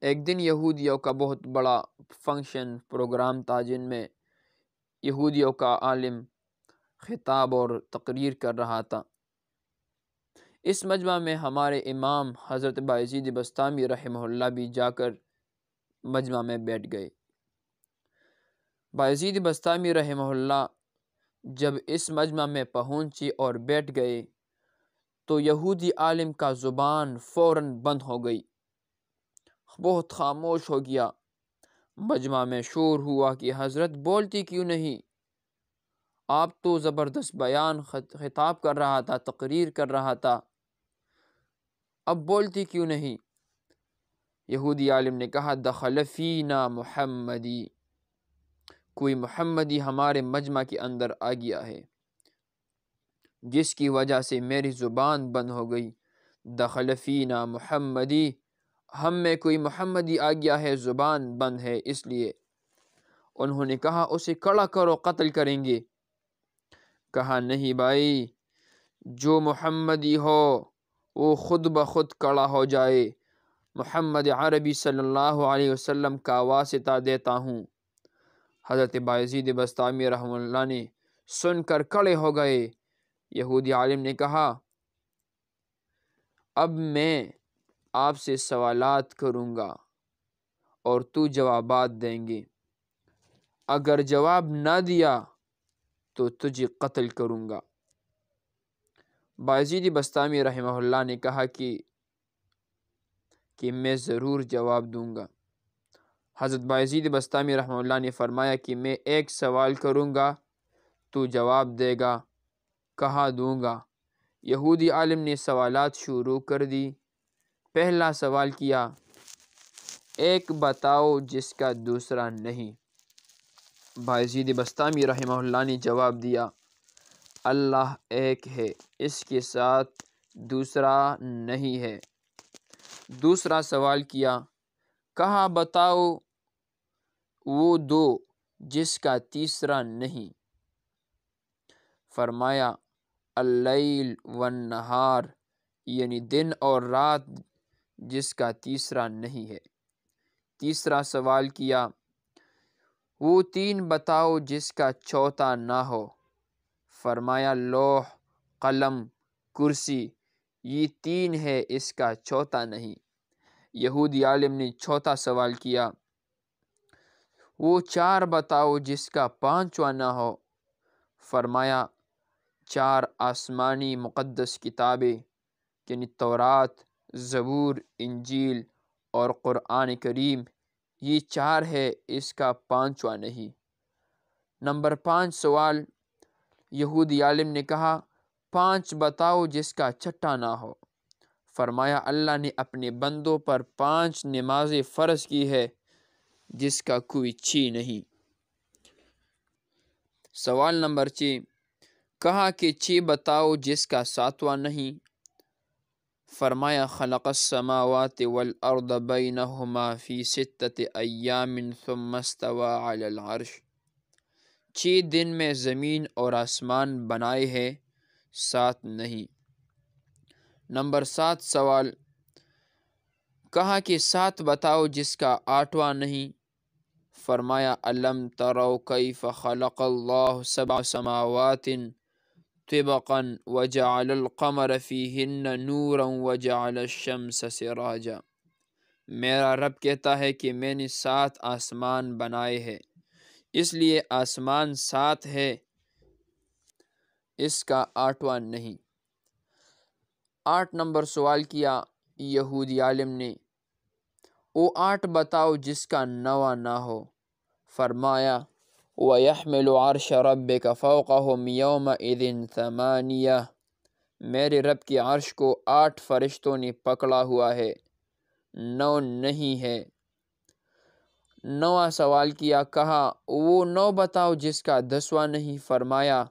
ایک دن یہودیوں کا بہت بڑا فنکشن پروگرام تھا، جن میں یہودیوں کا عالم خطاب اور تقریر کر رہا تھا۔ اس مجمع میں ہمارے امام حضرت بایزید بسطامی رحمہ اللہ بھی جا کر مجمع میں بیٹھ گئے۔ بایزید بسطامی رحمہ اللہ جب اس مجمع میں پہنچے اور بیٹھ گئے تو یہودی عالم کا زبان فوراً بند ہو گئی، بہت خاموش ہو گیا۔ مجمع میں شور ہوا کہ حضرت بولتی کیوں نہیں؟ آپ تو زبردست بیان خطاب کر رہا تھا، تقریر کر رہا تھا، اب بولتی کیوں نہیں؟ یہودی عالم نے کہا دخل فینا محمدی، کوئی محمدی ہمارے مجمع کے اندر آ گیا ہے جس کی وجہ سے میری زبان بند ہو گئی۔ دخل فینا محمدی، ہم میں کوئی محمدی آ گیا ہے، زبان بند ہے اس لیے۔ انہوں نے کہا اسے کھڑا کرو، قتل کریں گے۔ کہا نہیں بھائی، جو محمدی ہو وہ خود بخود کھڑا ہو جائے، محمد عربی صلی اللہ علیہ وسلم کا واسطہ دیتا ہوں۔ حضرت بایزید بسطامی رحمہ اللہ نے سن کر کھڑے ہو گئے۔ یہودی عالم نے کہا اب میں آپ سے سوالات کروں گا اور تو جوابات دیں گے، اگر جواب نہ دیا تو تجھے قتل کروں گا۔ بایزید بسطامی رحمہ اللہ نے کہا کہ میں ضرور جواب دوں گا۔ حضرت بایزید بسطامی رحمہ اللہ نے فرمایا کہ میں ایک سوال کروں گا، تو جواب دے گا۔ کہا دوں گا۔ یہودی عالم نے سوالات شروع کر دی۔ پہلا سوال کیا، ایک بتاؤ جس کا دوسرا نہیں۔ بایزید بسطامی رحمہ اللہ نے جواب دیا اللہ ایک ہے، اس کے ساتھ دوسرا نہیں ہے۔ دوسرا سوال کیا، کہا بتاؤ وہ دو جس کا تیسرا نہیں۔ فرمایا اللیل والنہار، یعنی دن اور رات جس کا تیسرا نہیں ہے۔ تیسرا سوال کیا، وہ تین بتاؤ جس کا چوتھا نہ ہو۔ فرمایا لوح، قلم، کرسی، یہ تین ہے، اس کا چوتھا نہیں۔ یہودی عالم نے چوتھا سوال کیا، وہ چار بتاؤ جس کا پانچواں نہ ہو۔ فرمایا چار آسمانی مقدس کتابیں یعنی تورات، زبور، انجیل اور قرآن کریم، یہ چار ہے، اس کا پانچواں نہیں۔ نمبر 5 سوال، یہودی عالم نے کہا پانچ بتاؤ جس کا چھٹا نہ ہو۔ فرمایا اللہ نے اپنے بندوں پر 5 نمازیں فرض کی ہے جس کا کوئی چھی نہیں۔ سوال نمبر 6، کہا کہ 6 بتاؤ جس کا 7واں نہیں۔ فرمایا خلق السماوات والارض بینہما فی 6 ایام ثم استوى علی العرش، 6 دن میں زمین اور آسمان بنائے ہیں، 7 نہیں۔ نمبر 7 سوال، کہا کہ 7 بتاؤ جس کا 8واں نہیں۔ فرمایا الم تروا کیف خلق اللہ 7 سماوات طبقا وجعل القمر فیہن نورا وجعل الشمس سراجا، میرا رب کہتا ہے کہ میں نے 7 آسمان بنائے ہیں، اس لیے آسمان 7 ہے، اس کا 8واں نہیں۔ 8 نمبر سوال کیا یہودی عالم نے، وہ 8 بتاؤ جس کا 9واں نہ ہو۔ فرمایا وَيَحْمِلُ عَرْشَ رَبِّكَ فَوْقَهُمْ يَوْمَئِذٍ 8، میرے رب کے عرش کو 8 فرشتوں نے پکڑا ہوا ہے، 9 نہیں ہے۔ 9واں سوال کیا، کہا وہ 9 بتاؤ جس کا 10واں نہیں۔ فرمایا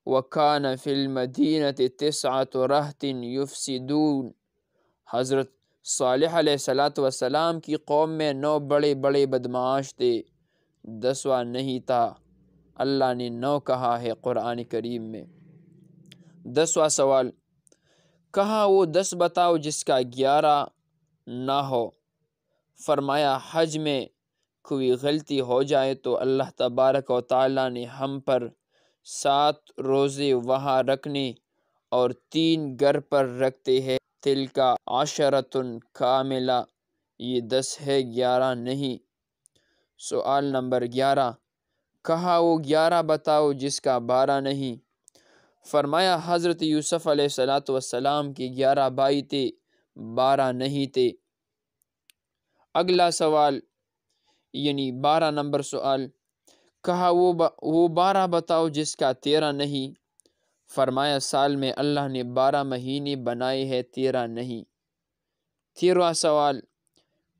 وَكَانَ فِي الْمَدِينَةِ 9 رَهْطٍ يُفْسِدُونَ، حضرت صالح علیہ السلام کی قوم میں 9 بڑے بڑے بدمعاش تھے، 10واں نہیں تھا۔ اللہ نے 9 کہا ہے قرآن کریم میں۔ 10واں سوال، کہا وہ 10 بتاؤ جس کا 11 نہ ہو۔ فرمایا حج میں کوئی غلطی ہو جائے تو اللہ تبارک و تعالیٰ نے ہم پر 7 روزے وہاں رکھنے اور 3 گھر پر رکھتے ہیں۔ تلکا عشرۃ کاملہ، یہ 10 ہے، 11 نہیں۔ سوال نمبر 11، کہا وہ 11 بتاؤ جس کا 12 نہیں۔ فرمایا حضرت یوسف علیہ السلام کے 11 بھائی تھے، 12 نہیں تھے۔ اگلا سوال یعنی 12 نمبر سوال، کہا وہ 12 بتاؤ جس کا 13 نہیں۔ فرمایا سال میں اللہ نے 12 مہینے بنائے ہیں، 13 نہیں۔ 13واں سوال،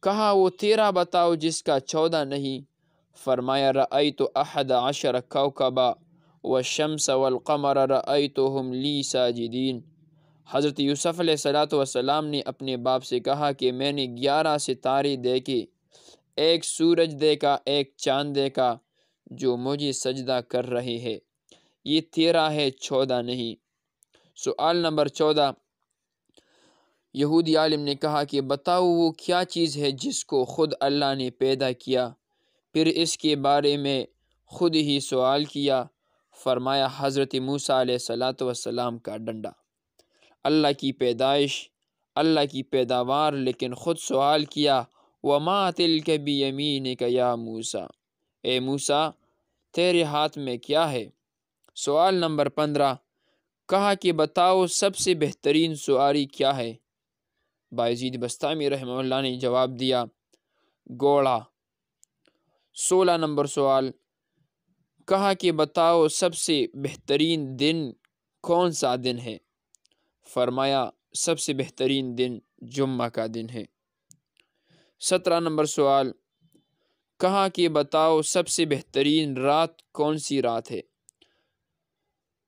کہا وہ 13 بتاؤ جس کا 14 نہیں۔ فرمایا رأیت 11 کوكبا والشمس والقمر رأیتهم لی ساجدین۔ حضرت یوسف علیہ السلام نے اپنے باپ سے کہا کہ میں نے 11 ستارے دیکھے، ایک سورج دیکھا، ایک چاند دیکھا جو مجھے سجدہ کر رہے ہیں۔ یہ 13 ہے، 14 نہیں۔ سوال نمبر 14، یہودی عالم نے کہا کہ بتاؤ وہ کیا چیز ہے جس کو خود اللہ نے پیدا کیا، پھر اس کے بارے میں خود ہی سوال کیا۔ فرمایا حضرت موسیٰ علیہ السلام کا ڈنڈا۔ اللہ کی پیدائش، اللہ کی پیداوار، لیکن خود سوال کیا، وَمَا تِلْكَ بِيَمِينِكَ يَا موسیٰ، اے موسیٰ تیرے ہاتھ میں کیا ہے؟ سوال نمبر 15، کہا کہ بتاؤ سب سے بہترین سواری کیا ہے؟ بایزید بسطامی رحمہ اللہ نے جواب دیا، گھوڑا۔ 16 نمبر سوال، کہا کہ بتاؤ سب سے بہترین دن کون سا دن ہے؟ فرمایا سب سے بہترین دن جمعہ کا دن ہے۔ 17 نمبر سوال، کہا کہ بتاؤ سب سے بہترین رات کون سی رات ہے؟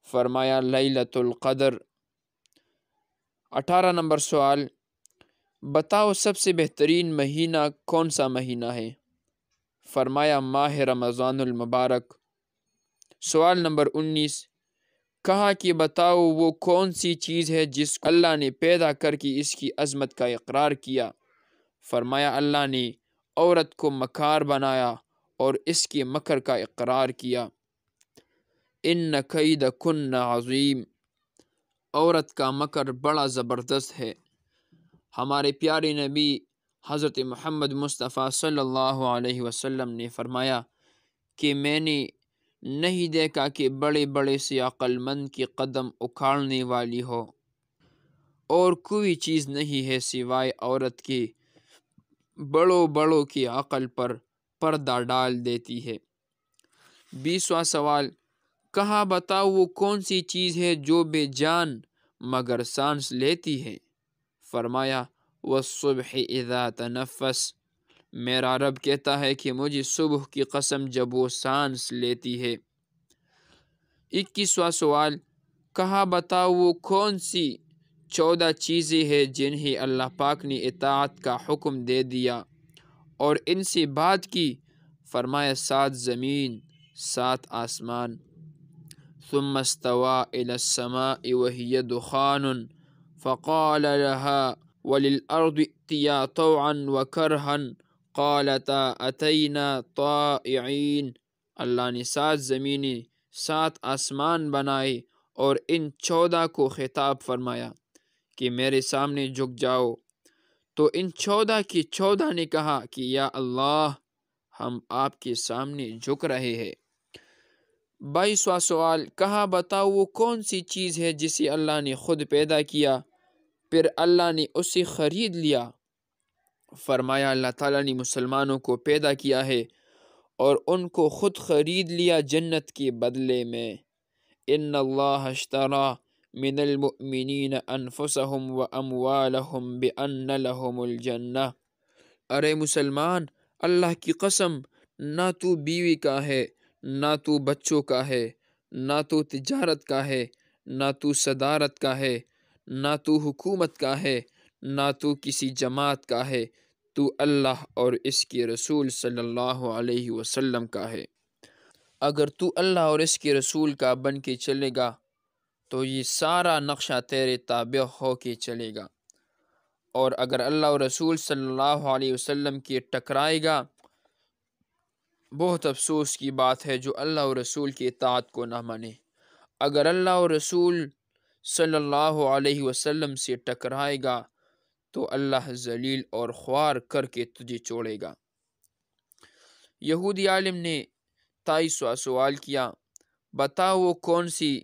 فرمایا لیلۃ القدر۔ 18 نمبر سوال، بتاؤ سب سے بہترین مہینہ کون سا مہینہ ہے؟ فرمایا ماہ رمضان المبارک۔ سوال نمبر 19، کہا کہ بتاؤ وہ کون سی چیز ہے جس کو اللہ نے پیدا کر کے اس کی عظمت کا اقرار کیا؟ فرمایا اللہ نے عورت کو مکار بنایا اور اس کے مکر کا اقرار کیا۔ ان کیدکن عظیم، عورت کا مکر بڑا زبردست ہے۔ ہمارے پیارے نبی حضرت محمد مصطفیٰ صلی اللہ علیہ وسلم نے فرمایا کہ میں نے نہیں دیکھا کہ بڑے بڑے سے عقل مند کی قدم اکھاڑنے والی ہو، اور کوئی چیز نہیں ہے سوائے عورت کے بڑوں بڑوں کی عقل پر پردہ ڈال دیتی ہے۔ 20واں سوال، کہا بتاؤ وہ کون سی چیز ہے جو بے جان مگر سانس لیتی ہے؟ فرمایا والصبح اذا تنفس، میرا رب کہتا ہے کہ مجھے صبح کی قسم جب وہ سانس لیتی ہے۔ 21واں سوال، کہا بتاؤ وہ کون سی 14 چیزیں ہیں جنہیں اللہ پاک نے اطاعت کا حکم دے دیا اور ان سے بات کی؟ فرمایا 7 زمین، 7 آسمان۔ ثم استوى إلى السماء وهي دخان فقال لها وللأرض ائتيا طوعا وكرها قالتا أتينا طائعين۔ اللہ نے 7 زمینیں، 7 آسمان بنائے اور ان 14 کو خطاب فرمایا کہ میرے سامنے جھک جاؤ، تو ان 14 کی 14 نے کہا کہ یا اللہ ہم آپ کے سامنے جھک رہے ہیں۔ 22واں سوال، کہا بتاؤ وہ کون سی چیز ہے جسے اللہ نے خود پیدا کیا پھر اللہ نے اسے خرید لیا؟ فرمایا اللہ تعالیٰ نے مسلمانوں کو پیدا کیا ہے اور ان کو خود خرید لیا جنت کے بدلے میں۔ ان اللہ اشتری من المؤمنین انفسهم واموالهم بان لهم الجنہ۔ ارے مسلمان، اللہ کی قسم، نہ تو بیوی کا ہے، نہ تو بچوں کا ہے، نہ تو تجارت کا ہے، نہ تو صدارت کا ہے، نہ تو حکومت کا ہے، نہ تو کسی جماعت کا ہے، تو اللہ اور اس کے رسول صلی اللہ علیہ وسلم کا ہے۔ اگر تو اللہ اور اس کے رسول کا بن کے چلے گا تو یہ سارا نقشہ تیرے تابع ہو کے چلے گا۔ اور اگر اللہ اور رسول صلی اللہ علیہ وسلم کی ٹکرائے گا، بہت افسوس کی بات ہے جو اللہ اور رسول کی اطاعت کو نہ مانے۔ اگر اللہ اور رسول صلی اللہ علیہ وسلم سے ٹکرائے گا تو اللہ ذلیل اور خوار کر کے تجھے چھوڑے گا۔ یہودی عالم نے 23واں سوال کیا، بتاؤ وہ کون سی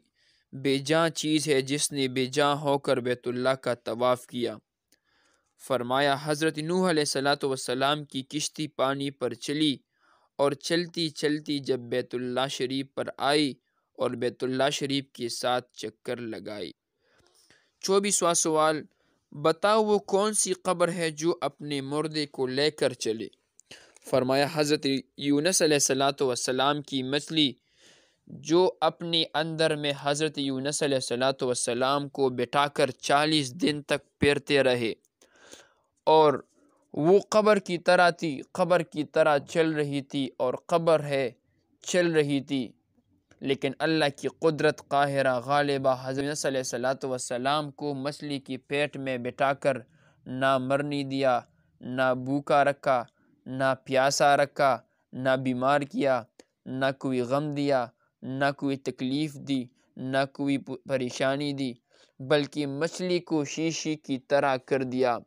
بے جان چیز ہے جس نے بے جان ہو کر بیت اللہ کا طواف کیا؟ فرمایا، حضرت نوح علیہ السلام کی کشتی پانی پر چلی اور چلتی چلتی جب بیت اللہ شریف پر آئی اور بیت اللہ شریف کے ساتھ چکر لگائی۔ 24واں سوال، بتاؤ وہ کون سی قبر ہے جو اپنے مردے کو لے کر چلے؟ فرمایا، حضرت یونس علیہ السلام کی مچھلی جو اپنے اندر میں حضرت یونس علیہ السلام کو بٹھا کر 40 دن تک پیرتے رہے، اور وہ قبر کی طرح تھی، قبر کی طرح چل رہی تھی، اور قبر ہے چل رہی تھی، لیکن اللہ کی قدرت قاہرہ غالبہ حضرت یونس علیہ السلام کو مچھلی کی پیٹ میں بٹھا کر نہ مرنے دیا، نہ بھوکا رکھا، نہ پیاسا رکھا، نہ بیمار کیا، نہ کوئی غم دیا، نہ کوئی تکلیف دی، نہ کوئی پریشانی دی، بلکہ مچھلی کو شیشے کی طرح کر دیا۔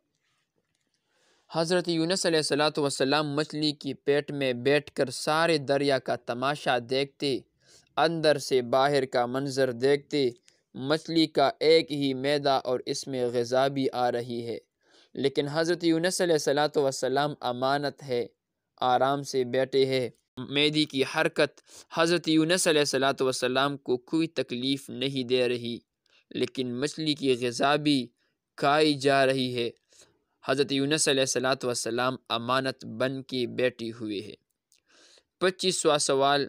حضرت یونس علیہ السلام مچھلی کی پیٹ میں بیٹھ کر سارے دریا کا تماشا دیکھتے، اندر سے باہر کا منظر دیکھتے۔ مچھلی کا ایک ہی معدہ اور اس میں غذا بھی آ رہی ہے، لیکن حضرت یونس علیہ السلام امانت ہے، آرام سے بیٹھے ہیں۔ معدے کی حرکت حضرت یونس علیہ السلام کو کوئی تکلیف نہیں دے رہی، لیکن مچھلی کی غذا بھی کھائی جا رہی ہے۔ حضرت یونس علیہ السلام امانت بن کے بیٹھے ہوئے ہیں۔ 25واں سوال،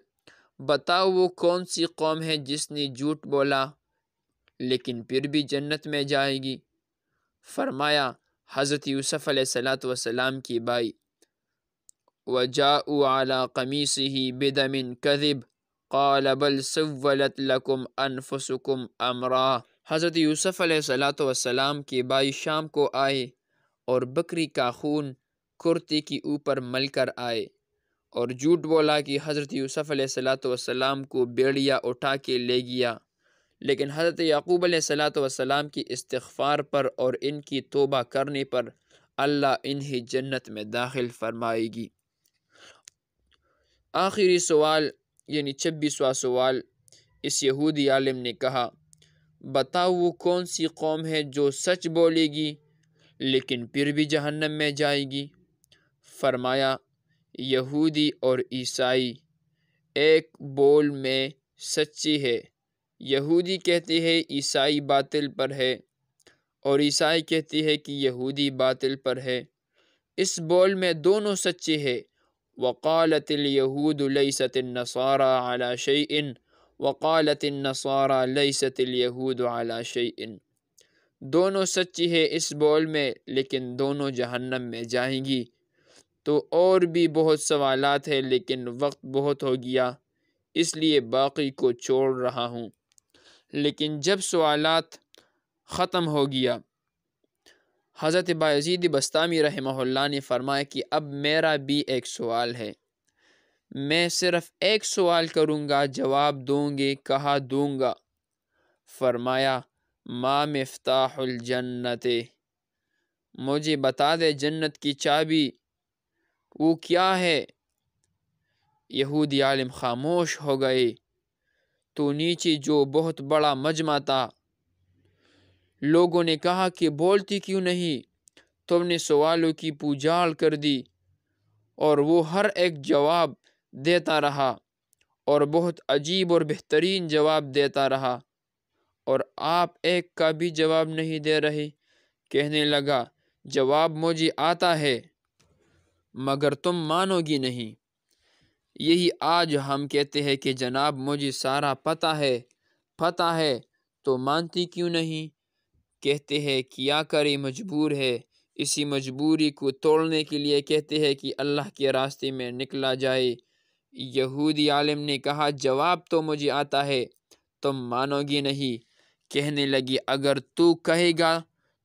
بتاؤ وہ کون سی قوم ہے جس نے جھوٹ بولا لیکن پھر بھی جنت میں جائے گی؟ فرمایا، حضرت یوسف علیہ السلام کی بھائی، وَجَاءُوا عَلَىٰ قَمِيصِهِ بِدَمٍ كَذِبٍ قَالَ بَلْ سَوَّلَتْ لَكُمْ أَنفُسُكُمْ أَمْرًا۔ حضرت یوسف علیہ السلام کے بھائی شام کو آئے اور بکری کا خون کرتے کے اوپر مل کر آئے اور جھوٹ بولا کہ حضرت یوسف علیہ السلام کو بیڑیا اٹھا کے لے گیا، لیکن حضرت یعقوب علیہ السلام کی استغفار پر اور ان کی توبہ کرنے پر اللہ انہیں جنت میں داخل فرمائے گی۔ آخری سوال یعنی 26واں سوال، اس یہودی عالم نے کہا، بتاؤ وہ کون سی قوم ہے جو سچ بولے گی لیکن پھر بھی جہنم میں جائے گی؟ فرمایا، یہودی اور عیسائی ایک بول میں سچی ہے۔ یہودی کہتے ہیں عیسائی باطل پر ہے، اور عیسائی کہتے ہیں کہ یہودی باطل پر ہے۔ اس بول میں دونوں سچے ہیں۔ وقالت اليہود لیست النصارى على شيء وقالت النصارى لیست اليہود على شيء۔ دونوں سچی ہے اس بول میں، لیکن دونوں جہنم میں جائیں گی۔ تو اور بھی بہت سوالات ہیں، لیکن وقت بہت ہو گیا، اس لیے باقی کو چھوڑ رہا ہوں۔ لیکن جب سوالات ختم ہو گیا، حضرت بایزید بسطامی رحمہ اللہ نے فرمایا کہ اب میرا بھی ایک سوال ہے، میں صرف ایک سوال کروں گا، جواب دوں گے؟ کہا دوں گا۔ فرمایا، ما مفتاح الجنت، مجھے بتا دے جنت کی چابی وہ کیا ہے؟ یہودی عالم خاموش ہو گئے۔ تو نیچے جو بہت بڑا مجمع تھا، لوگوں نے کہا کہ بولتی کیوں نہیں؟ تم نے سوالوں کی پوجال کر دی، اور وہ ہر ایک جواب دیتا رہا، اور بہت عجیب اور بہترین جواب دیتا رہا، اور آپ ایک کا بھی جواب نہیں دے رہے۔ کہنے لگا، جواب مجھے آتا ہے مگر تم مانو گی نہیں۔ یہی آج ہم کہتے ہیں کہ جناب مجھے سارا پتہ ہے تو مانتی کیوں نہیں؟ کہتے ہیں کیا کرے، مجبور ہے۔ اسی مجبوری کو توڑنے کے لیے کہتے ہیں کہ اللہ کے راستے میں نکلا جائے۔ یہودی عالم نے کہا، جواب تو مجھے آتا ہے، تم مانو گی نہیں۔ کہنے لگی، اگر تو کہے گا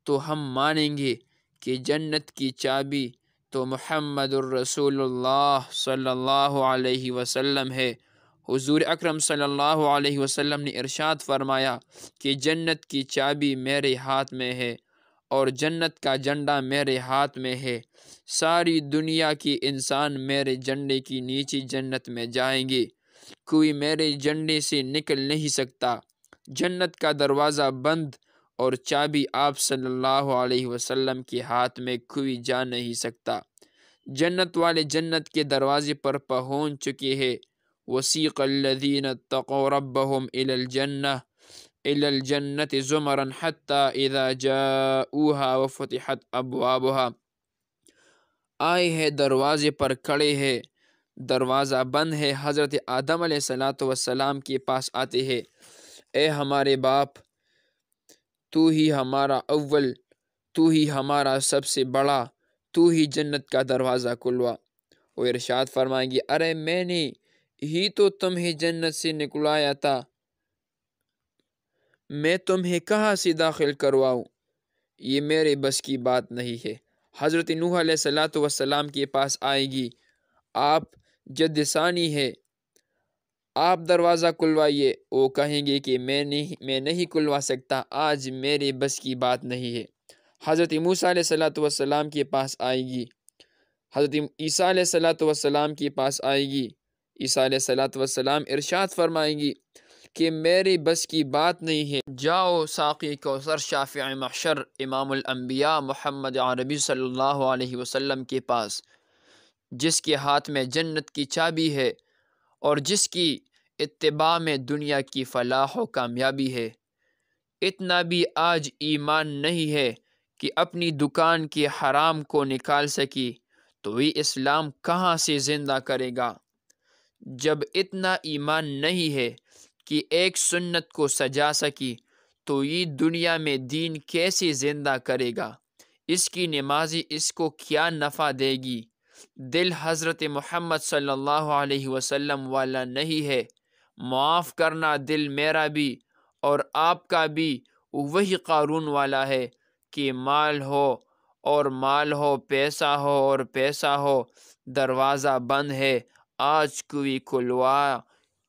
تو ہم مانیں گے، کہ جنت کی چابی تو محمد الرسول اللہ صلی اللہ علیہ وسلم ہے۔ حضور اکرم صلی اللہ علیہ وسلم نے ارشاد فرمایا کہ جنت کی چابی میرے ہاتھ میں ہے اور جنت کا جھنڈا میرے ہاتھ میں ہے۔ ساری دنیا کی انسان میرے جھنڈے کی نیچے جنت میں جائیں گے، کوئی میرے جھنڈے سے نکل نہیں سکتا۔ جنت کا دروازہ بند اور چابی آپ صلی اللہ علیہ وسلم کے ہاتھ میں، کوئی جا نہیں سکتا۔ جنت والے جنت کے دروازے پر پہنچ چکے ہیں۔ وسیق الذین اتقوا ربهم إلى الجنة زمرا حتى إذا جاءوها وفتحت أبوابها۔ آئے ہے دروازے پر کھڑے ہے، دروازہ بند ہے، حضرت آدم علیہ السلام کے پاس آتے ہیں، اے ہمارے باپ، تو ہی ہمارا اول، تو ہی ہمارا سب سے بڑا، تو ہی جنت کا دروازہ کھلوا۔ وہ ارشاد فرمائیں گے، ارے میں نے ہی تو تمہیں جنت سے نکلایا تھا، میں تمہیں کہاں سے داخل کرواؤں، یہ میرے بس کی بات نہیں ہے۔ حضرت نوح علیہ السلام کے پاس آئے گی، آپ جد ثانی ہے، آپ دروازہ کھلوائیے۔ وہ کہیں گے کہ میں نہیں کھلوا سکتا، آج میرے بس کی بات نہیں ہے۔ حضرت موسیٰ علیہ السلام کے پاس آئے گی، حضرت عیسیٰ علیہ السلام کے پاس آئے گی۔ عیسیٰ علیہ السلام ارشاد فرمائیں گی کہ میرے بس کی بات نہیں ہے، جاؤ ساقی کوثر شافع محشر امام الانبیاء محمد عربی صلی اللہ علیہ وسلم کے پاس، جس کے ہاتھ میں جنت کی چابی ہے اور جس کی اتباع میں دنیا کی فلاح و کامیابی ہے۔ اتنا بھی آج ایمان نہیں ہے کہ اپنی دکان کے حرام کو نکال سکی تو یہ اسلام کہاں سے زندہ کرے گا؟ جب اتنا ایمان نہیں ہے کہ ایک سنت کو سجا سکی تو یہ دنیا میں دین کیسے زندہ کرے گا؟ اس کی نمازی اس کو کیا نفع دے گی؟ دل حضرت محمد صلی اللہ علیہ وسلم والا نہیں ہے۔ معاف کرنا، دل میرا بھی اور آپ کا بھی وہی قارون والا ہے کہ مال ہو اور مال ہو، پیسہ ہو اور پیسہ ہو، دروازہ بند ہے، آج کوئی کھلوا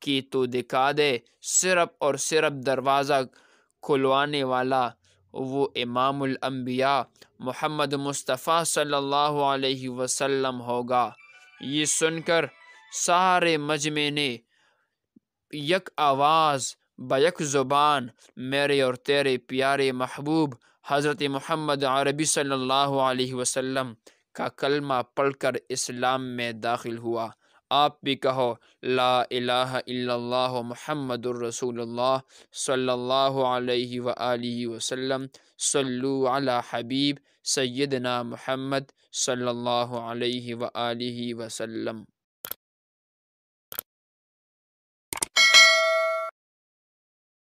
کی تو دکھا دے۔ صرف اور صرف دروازہ کھلوانے والا وہ امام الانبیاء محمد مصطفیٰ صلی اللہ علیہ وسلم ہوگا۔ یہ سن کر سارے مجمع نے یک آواز بیک زبان میرے اور تیرے پیارے محبوب حضرت محمد عربی صلی اللہ علیہ وسلم کا کلمہ پڑھ کر اسلام میں داخل ہوا۔ آپ بھی کہو لا الہ الا اللہ محمد الرسول اللہ صلی اللہ علیہ وآلہ وسلم۔ صلو علی حبیب سیدنا محمد صلی اللہ علیہ وآلہ وسلم۔